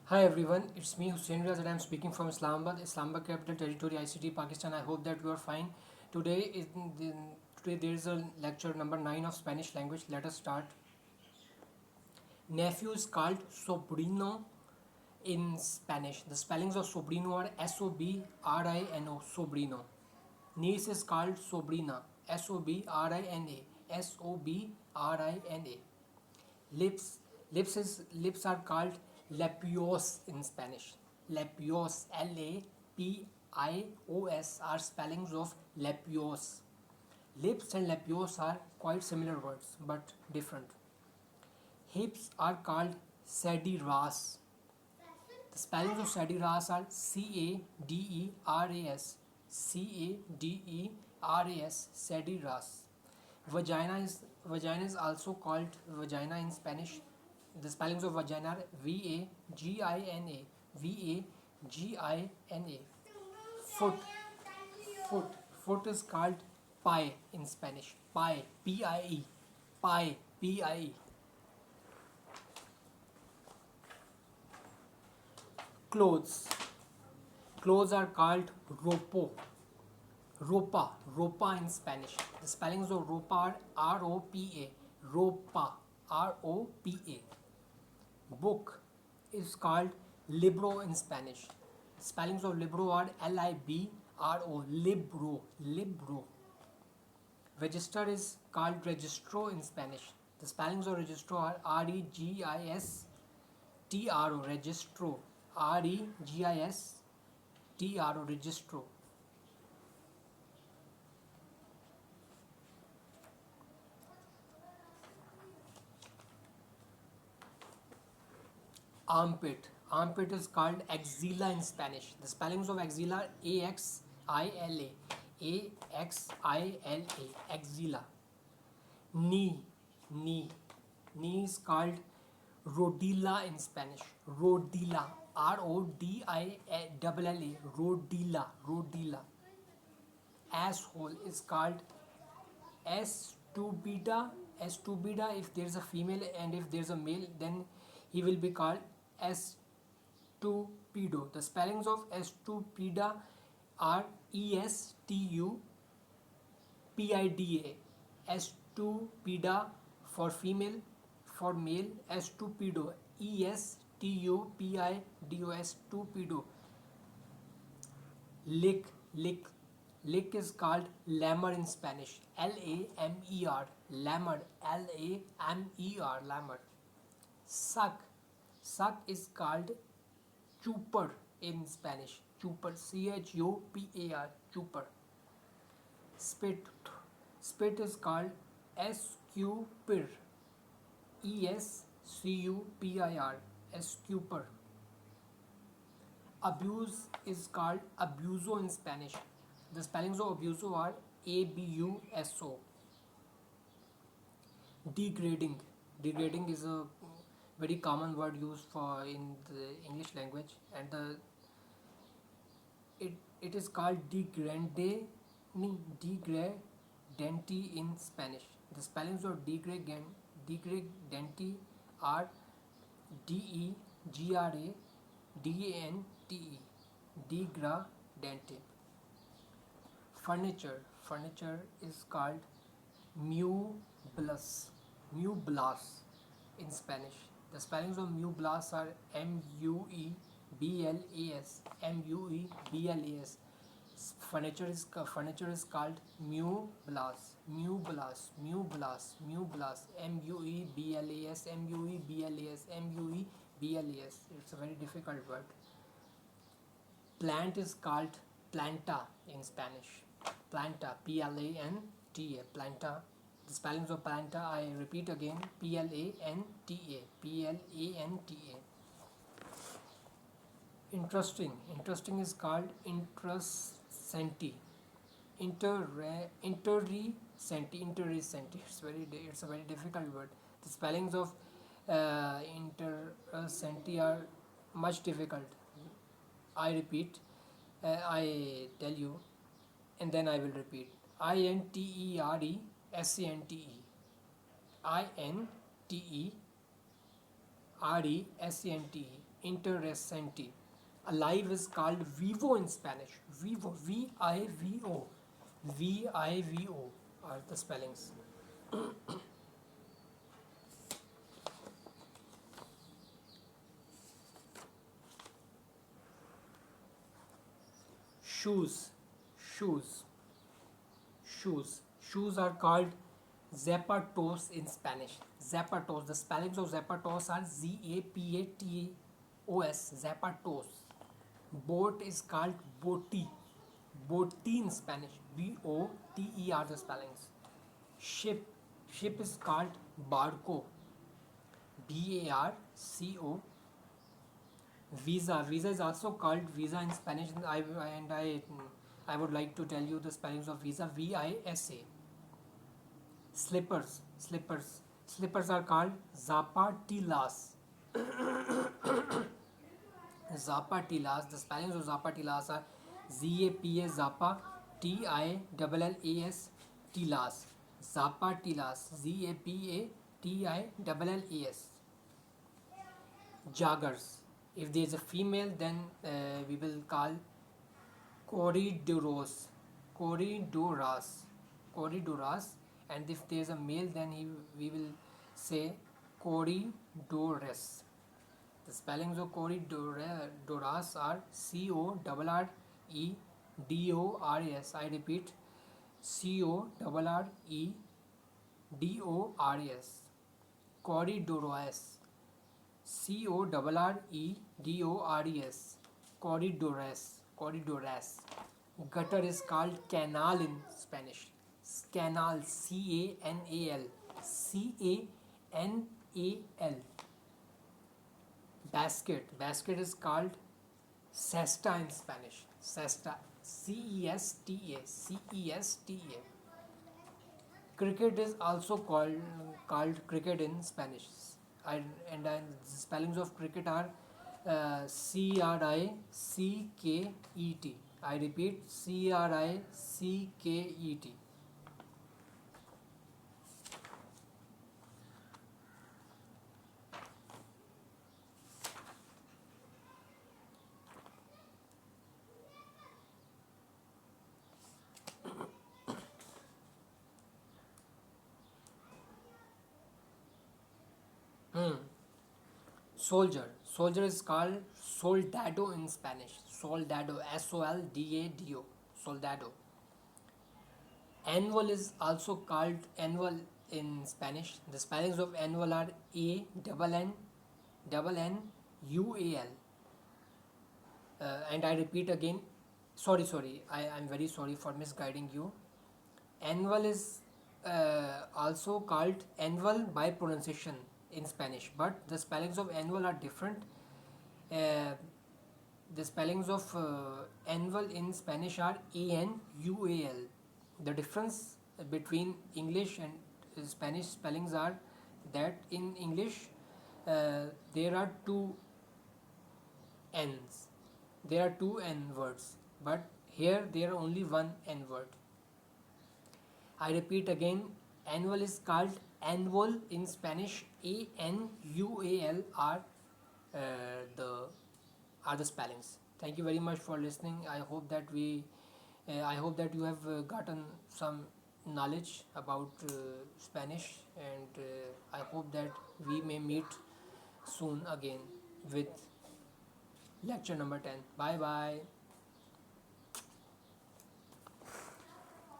Hi everyone, it's me Hussein Riaz and I'm speaking from Islamabad Capital Territory, ICT, Pakistan. I hope that you are fine. Today is today there is a lecture number 9 of Spanish language. Let us start. Nephew is called sobrino in Spanish. The spellings of sobrino are Sobrino, sobrino. Niece is called sobrina, Sobrina, Sobrina. Lips are called labios in Spanish. Labios, Lapios are spellings of labios. Lips and labios are quite similar words but different. Hips are called sediras. The spellings of sediras are Caderas. Caderas, sediras. Vagina is also called vagina in Spanish. The spellings of vagina are Vagina. Vagina. Foot. Foot. Foot is called pie in Spanish. Pie. Pie. Pie. Pie. Clothes. Clothes are called ropo. Ropa in Spanish. The spellings of ropa are Ropa. Ropa. Ropa. Book is called libro in Spanish. Spellings of libro are Libro. Libro. Register is called registro in Spanish. The spellings of registro are Registro. Registro. Registro. Registro. Armpit. Armpit is called axilla in Spanish. The spellings of axilla are Axila. Axila. Axilla. Knee. Knee. Knee is called rodilla in Spanish. Rodilla. Rodilla. Rodilla. Rodilla. Asshole is called Estúpida. Estúpida if there is a female, and if there is a male then he will be called Estupido. The spellings of Estúpida are Estupida. Estúpida for female, for male Estupido. Estupido. Estupido. Lick. Lick. Lick is called lammer in Spanish. Lamer. Lammer. Lamer. Lammer. Suck. Suck is called chupar in Spanish. Chupar. Chupar. Chupar. Spit. Spit is called escupir. Escupir. Escupir. Abuse is called abuso in Spanish. The spellings of abuso are Abuso. Degrading. Degrading is a very common word used for in the English language, and it is called degradante in Spanish. The spellings of degradante are Degradante. Degradante. Furniture. Furniture is called muebles. Mueblas in Spanish. The spellings of mueblas are Mueblas. Mueblas. Furniture is called mueblas. Mueblas. Mueblas. Mueblas. Mueblas. Mueblas. Mueblas. It's a very difficult word. Plant is called planta in Spanish. Planta. Planta. Planta. The spellings of planta, I repeat again, Planta. Planta. Interesting. Interesting is called interessanti. Interessanti. It's a very difficult word. The spellings of interessanti are much difficult. I repeat. I tell you, and then I will repeat. Interessante. Interessante. interesante. Alive is called vivo in Spanish. Vivo, V-I-V-O. V-I-V-O are the spellings. Shoes, shoes, shoes. Shoes are called zapatos in Spanish. Zapatos. The spellings of zapatos are Z-A-P-A-T-O-S. Zapatos. Boat is called boti. Boti in Spanish. B-O-T-E are the spellings. Ship. Ship is called barco. B-A-R-C-O. Visa. Visa is also called visa in Spanish. I would like to tell you the spellings of visa. V-I-S-A. Slippers. Slippers. Slippers are called zapatillas. Zapatillas. The spellings of zapatillas are Z-A-P-A Zapa T-I-L-L-A-S Tilas. Zapatillas. Z-A-P-A-T-I-L-L-A-S. Joggers. If there is a female, then we will call corridoras. Corridoras. Corridoras. And if there is a male, then we will say corridores. The spellings of corridoras are C-O-R-R-E-D-O-R-S. I repeat, C-O-R-R-E-D-O-R-S. Corridores. C-O-R-R-E-D-O-R-E-S. Corridores. Corridores. Gutter is called canal in Spanish. Canal. C-A-N-A-L. C-A-N-A-L. Basket. Basket is called cesta in Spanish. Cesta. C-E-S-T-A. C-E-S-T-A. Cricket is also called cricket in Spanish. The spellings of cricket are C-R-I-C-K-E-T. I repeat, C-R-I-C-K-E-T. Soldier. Soldier is called soldado in Spanish. Soldado. S-O-L-D-A-D-O. Soldado. Annual is also called annual in Spanish. The spellings of annual are A-N-N-U-A-L. And I repeat again. Sorry. I'm very sorry for misguiding you. Annual is also called annual by pronunciation in Spanish, but the spellings of annual are different. The spellings of annual in Spanish are A-N-U-A-L. The difference between English and Spanish spellings are that in English there are two N's. There are two N words, but here there are only one N word. I repeat again, annual is called annual in Spanish. A-N-U-A-L are the spellings. Thank you very much for listening. I hope that you have gotten some knowledge about Spanish, and I hope that we may meet soon again with lecture number 10. Bye bye.